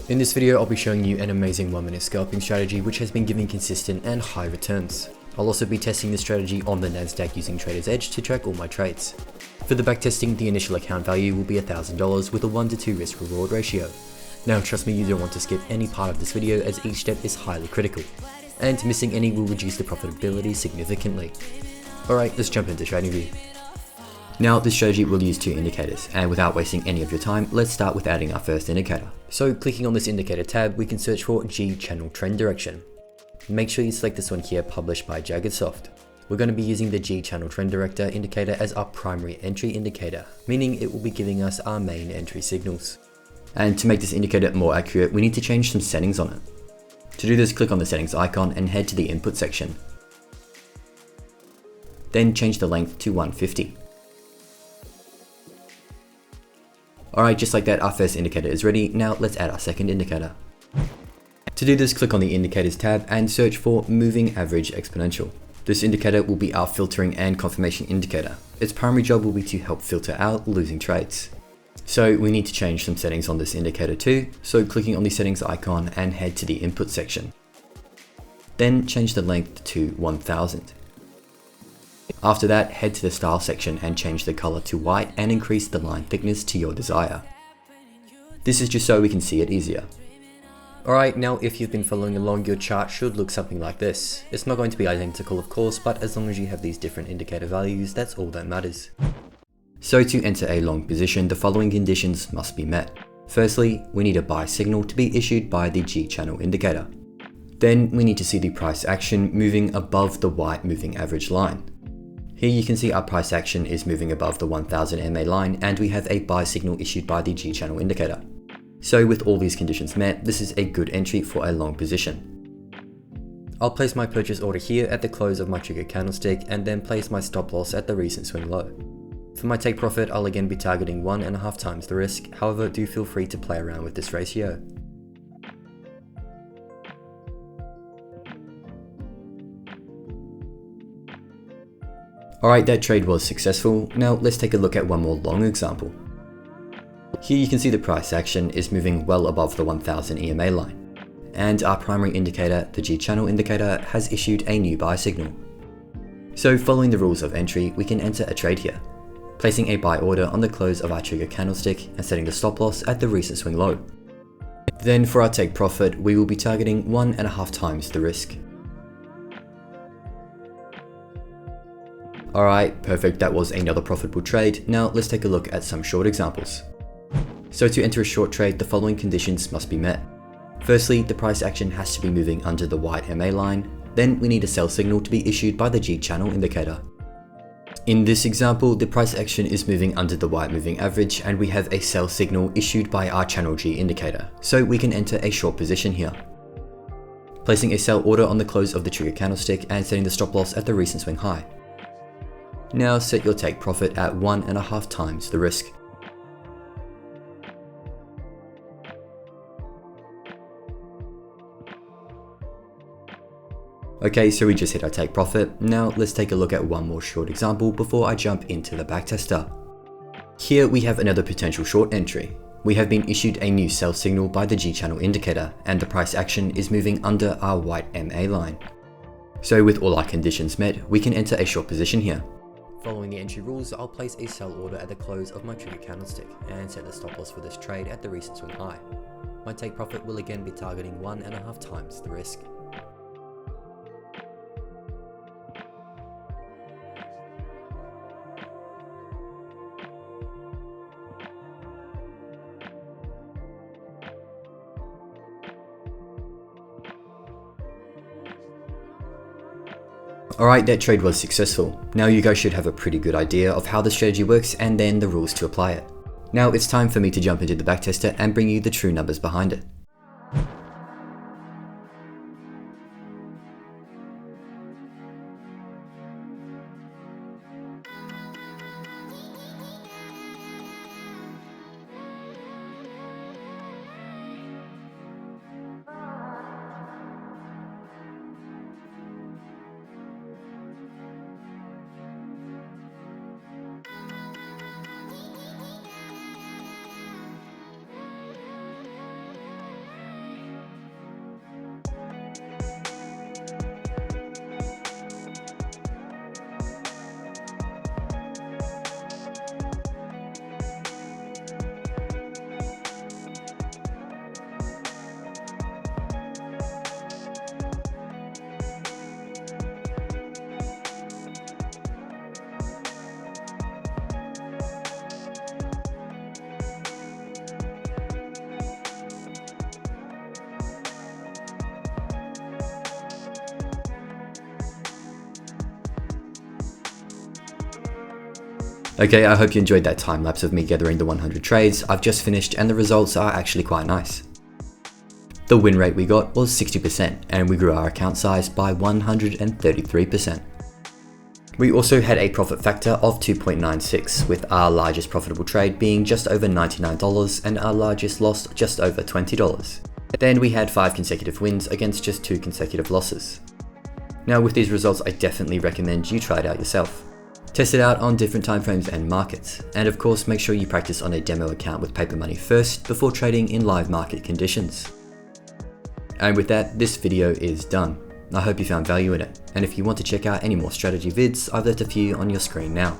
In this video, I'll be showing you an amazing 1-minute scalping strategy which has been giving consistent and high returns. I'll also be testing this strategy on the NASDAQ using Trader's Edge to track all my trades. For the backtesting, the initial account value will be $1,000 with a 1 to 2 risk reward ratio. Now trust me, you don't want to skip any part of this video as each step is highly critical, and missing any will reduce the profitability significantly. Alright, let's jump into trading view. Now this strategy will use 2 indicators, and without wasting any of your time, let's start with adding our first indicator. So clicking on this indicator tab, we can search for G channel trend direction. Make sure you select this one here, published by Jaggedsoft. We're going to be using the G channel trend director indicator as our primary entry indicator, meaning it will be giving us our main entry signals. And to make this indicator more accurate, we need to change some settings on it. To do this, click on the settings icon and head to the input section. Then change the length to 150. Alright, just like that, our first indicator is ready. Now let's add our second indicator. To do this, click on the indicators tab and search for Moving Average Exponential. This indicator will be our filtering and confirmation indicator. Its primary job will be to help filter out losing trades. So we need to change some settings on this indicator too, so clicking on the settings icon and head to the input section. Then change the length to 1000. After that, head to the style section and change the color to white and increase the line thickness to your desire. This is just so we can see it easier. Alright, now if you've been following along, your chart should look something like this. It's not going to be identical of course, but as long as you have these different indicator values, that's all that matters. So to enter a long position, the following conditions must be met. Firstly, we need a buy signal to be issued by the G channel indicator. Then we need to see the price action moving above the white moving average line. Here you can see our price action is moving above the 1000 MA line and we have a buy signal issued by the G channel indicator. So with all these conditions met, this is a good entry for a long position. I'll place my purchase order here at the close of my trigger candlestick and then place my stop loss at the recent swing low. For my take profit, I'll again be targeting 1.5 times the risk, however do feel free to play around with this ratio. Alright, that trade was successful. Now let's take a look at one more long example. Here you can see the price action is moving well above the 1000 EMA line. And our primary indicator, the G channel indicator, has issued a new buy signal. So following the rules of entry, we can enter a trade here, placing a buy order on the close of our trigger candlestick and setting the stop loss at the recent swing low. Then for our take profit, we will be targeting 1.5 times the risk. Alright, perfect, that was another profitable trade. Now let's take a look at some short examples. So to enter a short trade, the following conditions must be met. Firstly, the price action has to be moving under the white MA line. Then we need a sell signal to be issued by the G channel indicator. In this example, the price action is moving under the white moving average and we have a sell signal issued by our channel G indicator, so we can enter a short position here. Placing a sell order on the close of the trigger candlestick and setting the stop loss at the recent swing high. Now set your take profit at 1.5 times the risk. Okay, so we just hit our take profit. Now let's take a look at one more short example before I jump into the backtester. Here we have another potential short entry. We have been issued a new sell signal by the G channel indicator and the price action is moving under our white MA line. So with all our conditions met, we can enter a short position here. Following the entry rules, I'll place a sell order at the close of my trigger candlestick and set the stop loss for this trade at the recent swing high. My take profit will again be targeting 1.5 times the risk. Alright, that trade was successful. Now you guys should have a pretty good idea of how the strategy works and then the rules to apply it. Now it's time for me to jump into the backtester and bring you the true numbers behind it. Okay, I hope you enjoyed that time lapse of me gathering the 100 trades I've just finished, and the results are actually quite nice. The win rate we got was 60%, and we grew our account size by 133%. We also had a profit factor of 2.96, with our largest profitable trade being just over $99 and our largest loss just over $20. Then we had 5 consecutive wins against just 2 consecutive losses. Now with these results, I definitely recommend you try it out yourself. Test it out on different timeframes and markets, and of course make sure you practice on a demo account with paper money first before trading in live market conditions. And with that, this video is done. I hope you found value in it, and if you want to check out any more strategy vids, I've left a few on your screen now.